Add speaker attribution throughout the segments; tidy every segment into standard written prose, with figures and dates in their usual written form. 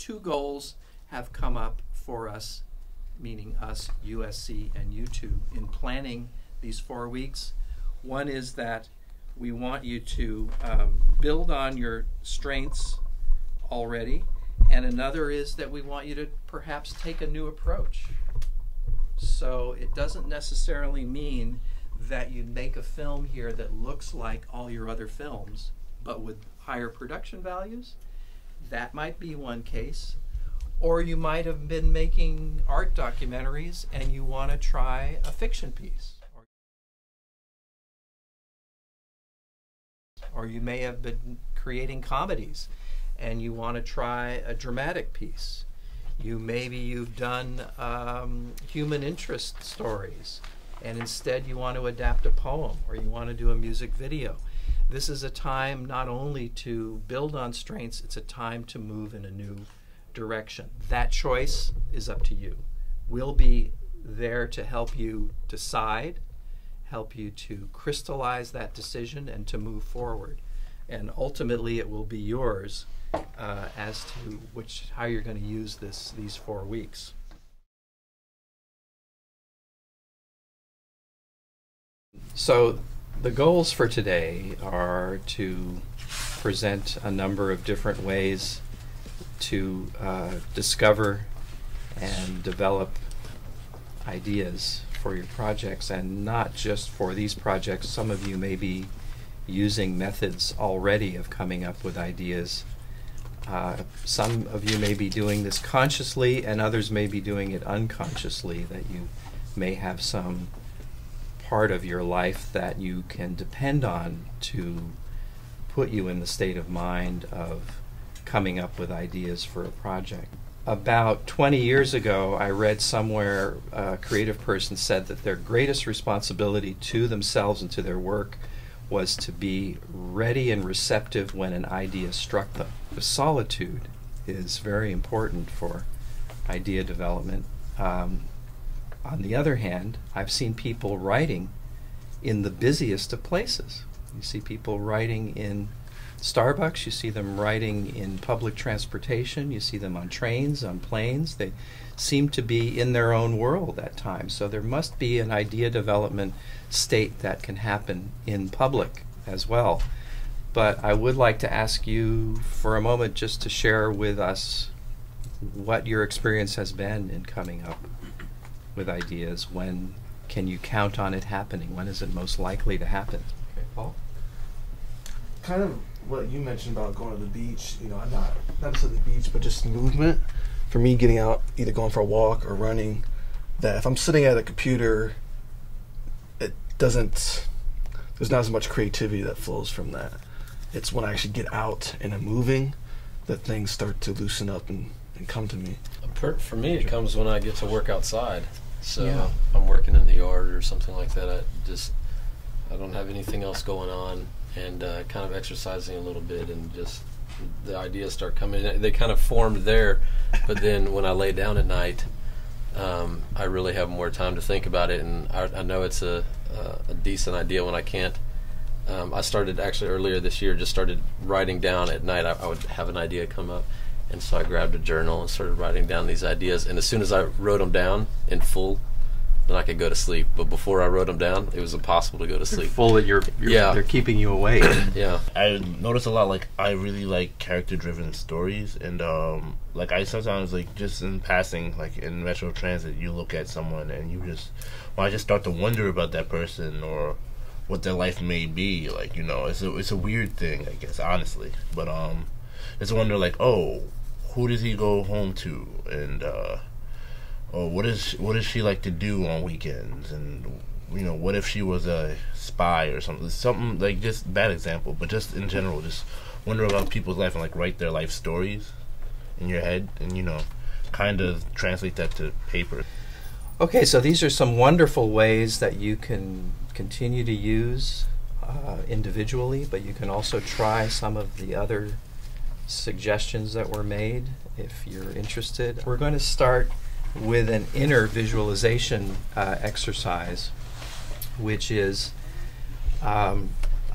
Speaker 1: two goals have come up for us, meaning us, USC and Ytci, in planning these 4 weeks. One is that we want you to build on your strengths already, and another is that we want you to perhaps take a new approach. So it doesn't necessarily mean that you make a film here that looks like all your other films, but with higher production values. That might be one case. Or you might have been making art documentaries and you want to try a fiction piece. Or you may have been creating comedies and you want to try a dramatic piece. Maybe you've done human interest stories and instead you want to adapt a poem, or you want to do a music video. This is a time not only to build on strengths, it's a time to move in a new direction. That choice is up to you. We'll be there to help you decide, help you to crystallize that decision and to move forward. And ultimately it will be yours as to how you're going to use these 4 weeks. So the goals for today are to present a number of different ways to discover and develop ideas for your projects, and not just for these projects. Some of you may be using methods already of coming up with ideas. Some of you may be doing this consciously, and others may be doing it unconsciously, that you may have some part of your life that you can depend on to put you in the state of mind of coming up with ideas for a project. About 20 years ago, I read somewhere a creative person said that their greatest responsibility to themselves and to their work was to be ready and receptive when an idea struck them. The solitude is very important for idea development. On the other hand, I've seen people writing in the busiest of places. You see people writing in Starbucks, you see them writing in public transportation, you see them on trains, on planes. They seem to be in their own world at times. So there must be an idea development state that can happen in public as well. But I would like to ask you for a moment just to share with us what your experience has been in coming up with ideas. When can you count on it happening? When is it most likely to happen? Okay, Paul?
Speaker 2: Kind of what you mentioned about going to the beach, not necessarily the beach, but just movement. For me, getting out, either going for a walk or running, that if I'm sitting at a computer, there's not as much creativity that flows from that. It's when I actually get out and I'm moving that things start to loosen up and come to me.
Speaker 3: For me, it comes when I get to work outside. So
Speaker 2: Yeah.
Speaker 3: I'm working in the yard or something like that. I don't have anything else going on, and kind of exercising a little bit, and just the ideas start coming in. They kind of formed there, but then when I lay down at night, I really have more time to think about it, and I know it's a decent idea when I can't. I started actually earlier this year, just started writing down at night. I would have an idea come up, and so I grabbed a journal and started writing down these ideas, and as soon as I wrote them down in full, then I could go to sleep. But before I wrote them down, it was impossible to go to sleep.
Speaker 1: Full that they're keeping you awake.
Speaker 3: Yeah.
Speaker 4: I notice a lot, I really like character-driven stories, and I sometimes, just in passing, in Metro Transit, you look at someone and I just start to wonder about that person or what their life may be. It's a weird thing, I guess, honestly. But it's a wonder, who does he go home to, and what does she like to do on weekends, and what if she was a spy or something just bad example, but just in general, just wonder about people's life and write their life stories in your head, and kind of translate that to paper.
Speaker 1: Okay, so these are some wonderful ways that you can continue to use individually, but you can also try some of the other suggestions that were made if you're interested. We're going to start with an inner visualization exercise, which is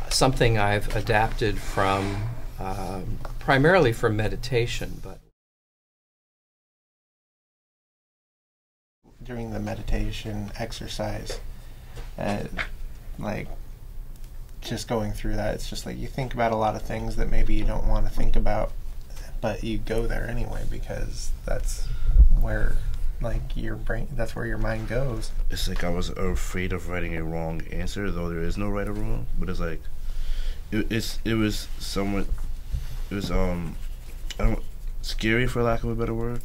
Speaker 1: something I've adapted from primarily from meditation, but
Speaker 5: during the meditation exercise, like just going through that, it's just like you think about a lot of things that maybe you don't want to think about, but you go there anyway because that's where like your brain, that's where your mind goes.
Speaker 4: It's like I was afraid of writing a wrong answer, though there is no right or wrong. But it's like it was somewhat, it was I don't, scary for lack of a better word.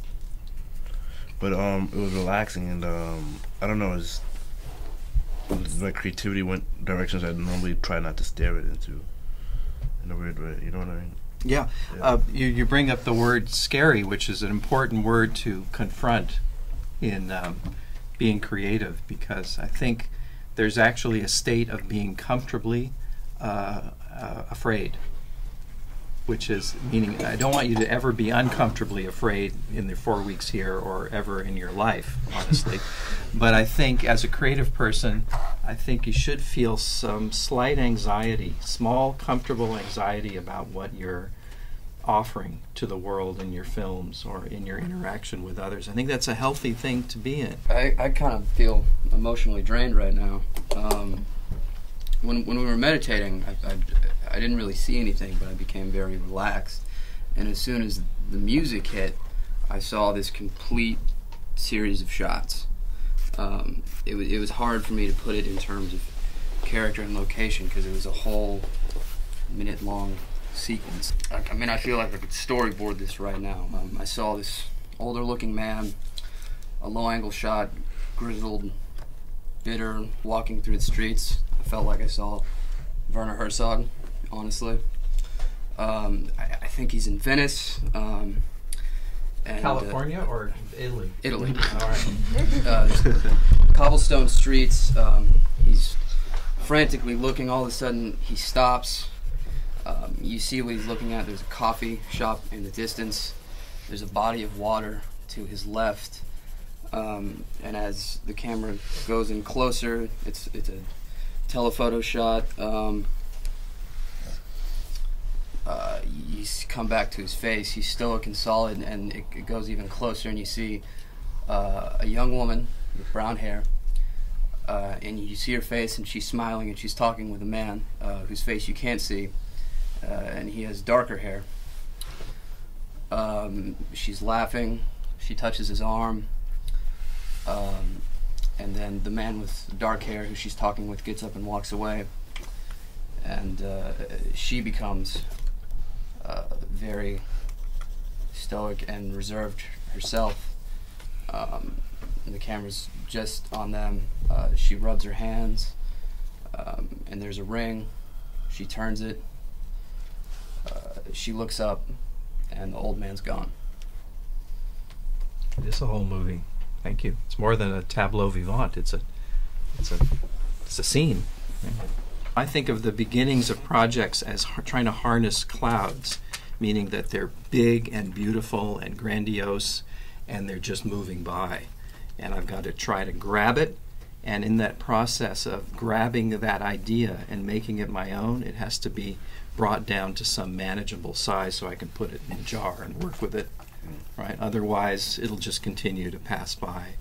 Speaker 4: But it was relaxing, and I don't know, my creativity went directions I normally try not to stare it into in a weird way. You know what I mean?
Speaker 1: Yeah. You bring up the word scary, which is an important word to confront in being creative, because I think there's actually a state of being comfortably afraid, which is meaning I don't want you to ever be uncomfortably afraid in the 4 weeks here or ever in your life, honestly. But I think as a creative person, I think you should feel some slight anxiety, small, comfortable anxiety about what you're offering to the world in your films or in your interaction with others. I think that's a healthy thing to be in.
Speaker 6: I kind of feel emotionally drained right now. When we were meditating, I didn't really see anything, but I became very relaxed. And as soon as the music hit, I saw this complete series of shots. It was hard for me to put it in terms of character and location because it was a whole minute-long sequence. I mean, I feel like I could storyboard this right now. I saw this older-looking man, a low-angle shot, grizzled, bitter, walking through the streets. I felt like I saw Werner Herzog, honestly. I think he's in Venice. And,
Speaker 1: California or Italy?
Speaker 6: Italy.
Speaker 1: All right.
Speaker 6: Cobblestone streets. He's frantically looking. All of a sudden, he stops. You see what he's looking at. There's a coffee shop in the distance. There's a body of water to his left. And as the camera goes in closer, it's a telephoto shot. You come back to his face. He's still looking solid, and it goes even closer, and you see a young woman with brown hair, and you see her face, and she's smiling, and she's talking with a man whose face you can't see, and he has darker hair. She's laughing. She touches his arm. And then the man with dark hair who she's talking with gets up and walks away. And she becomes very stoic and reserved herself. And the camera's just on them. She rubs her hands, and there's a ring. She turns it. She looks up, and the old man's gone.
Speaker 1: It is a whole movie. Thank you. It's more than a tableau vivant. It's a scene. I think of the beginnings of projects as trying to harness clouds, meaning that they're big and beautiful and grandiose, and they're just moving by. And I've got to try to grab it, and in that process of grabbing that idea and making it my own, it has to be brought down to some manageable size so I can put it in a jar and work with it. Right? Otherwise, it'll just continue to pass by.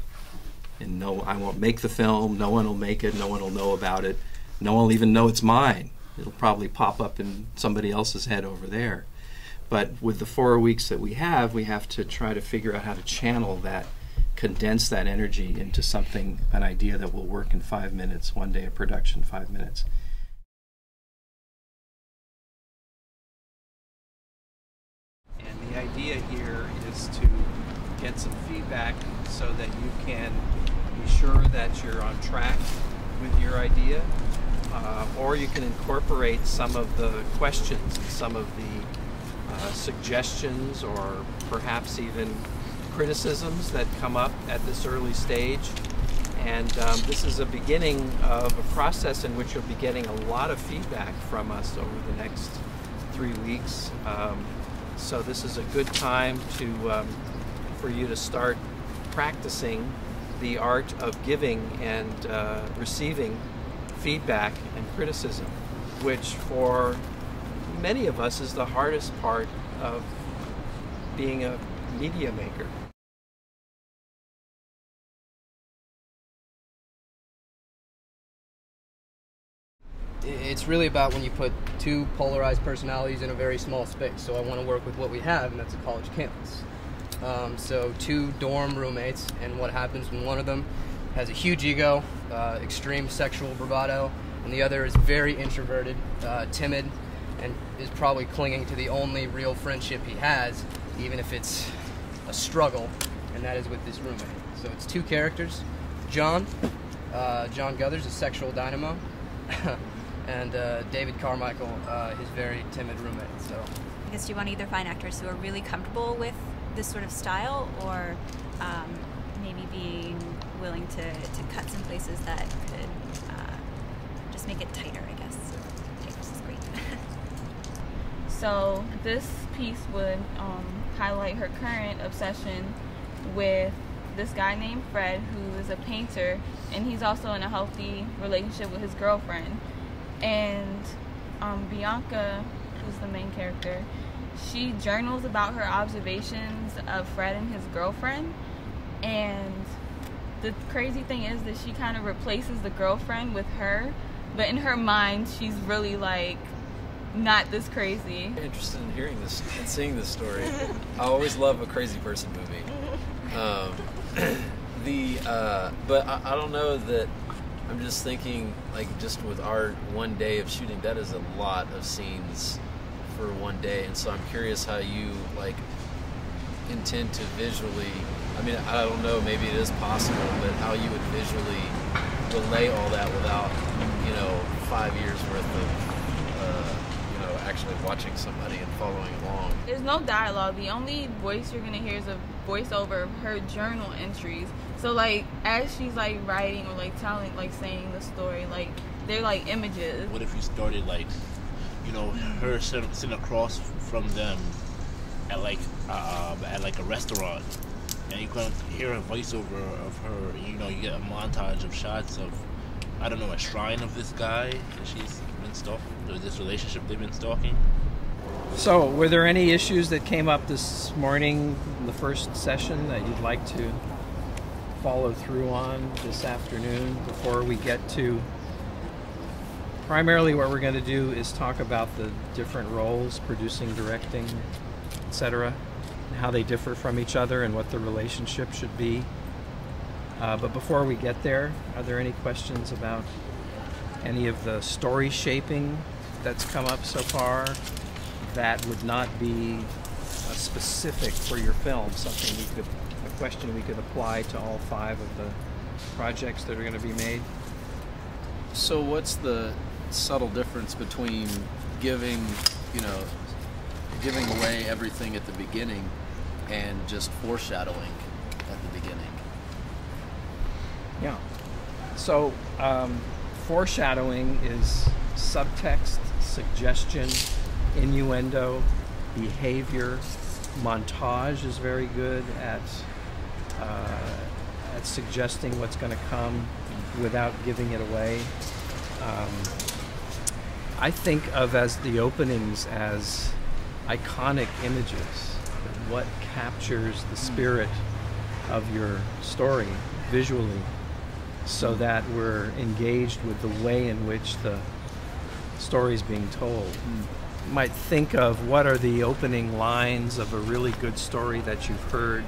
Speaker 1: And no, I won't make the film. No one will make it. No one will know about it. No one will even know it's mine. It'll probably pop up in somebody else's head over there. But with the 4 weeks that we have to try to figure out how to channel that, condense that energy into something, an idea that will work in 5 minutes, one day of production, 5 minutes. And the idea here is to get some feedback so that you can be sure that you're on track with your idea, or you can incorporate some of the questions and some of the suggestions or perhaps even criticisms that come up at this early stage. And this is a beginning of a process in which you'll be getting a lot of feedback from us over the next 3 weeks. So this is a good time for you to start practicing the art of giving and receiving feedback and criticism, which for many of us is the hardest part of being a media maker.
Speaker 6: it's really about when you put two polarized personalities in a very small space. So I want to work with what we have, and that's a college campus. So two dorm roommates, and what happens when one of them has a huge ego, extreme sexual bravado, and the other is very introverted, timid, and is probably clinging to the only real friendship he has, even if it's a struggle, and that is with this roommate. So it's two characters. John Guthers, a sexual dynamo, and David Carmichael, his very timid roommate. So
Speaker 7: I guess you want to either find actors who are really comfortable with this sort of style, or maybe being willing to cut some places that could just make it tighter, I guess. This is great.
Speaker 8: So this piece would highlight her current obsession with this guy named Fred, who is a painter, and he's also in a healthy relationship with his girlfriend. And Bianca, who's the main character, she journals about her observations of Fred and his girlfriend. And the crazy thing is that she kind of replaces the girlfriend with her, but in her mind she's really like not this crazy.
Speaker 3: I'm interested in hearing this and seeing this story. I always love a crazy person movie. But I don't know that. I'm just thinking, like, just with our one day of shooting, that is a lot of scenes for one day, and so I'm curious how you like intend to visually. I mean, I don't know, maybe it is possible, but how you would visually relay all that without, 5 years worth of, actually watching somebody and following along.
Speaker 8: There's no dialogue. The only voice you're gonna hear is a voiceover of her journal entries. So like as she's like writing or like telling, like saying the story, like they're like images.
Speaker 4: What if you started like, her sitting across from them at like a restaurant, and you can hear a voiceover of her. You get a montage of shots of, I don't know, a shrine of this guy that she's been stalking, or this relationship they've been stalking.
Speaker 1: So, were there any issues that came up this morning in the first session that you'd like to follow through on this afternoon before we get to... Primarily what we're going to do is talk about the different roles, producing, directing, etc., and how they differ from each other and what the relationship should be. But before we get there, are there any questions about any of the story shaping that's come up so far that would not be specific for your film, a question we could apply to all 5 of the projects that are going to be made?
Speaker 3: So what's the subtle difference between giving away everything at the beginning and just foreshadowing at the beginning?
Speaker 1: Yeah. So foreshadowing is subtext, suggestion, innuendo, behavior. Montage is very good at suggesting what's going to come without giving it away. I think of as the openings as iconic images. What captures the spirit of your story visually, so that we're engaged with the way in which the story is being told. You might think of what are the opening lines of a really good story that you've heard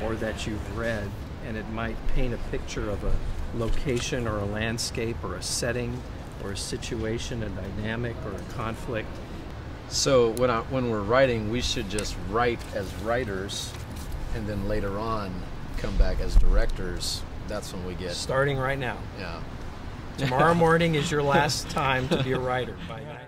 Speaker 1: or that you've read, and it might paint a picture of a location or a landscape or a setting or a situation, a dynamic or a conflict.
Speaker 3: So when we're writing, we should just write as writers, and then later on come back as directors. That's when we get...
Speaker 1: Starting right now.
Speaker 3: Yeah.
Speaker 1: Tomorrow morning is your last time to be a writer. By 9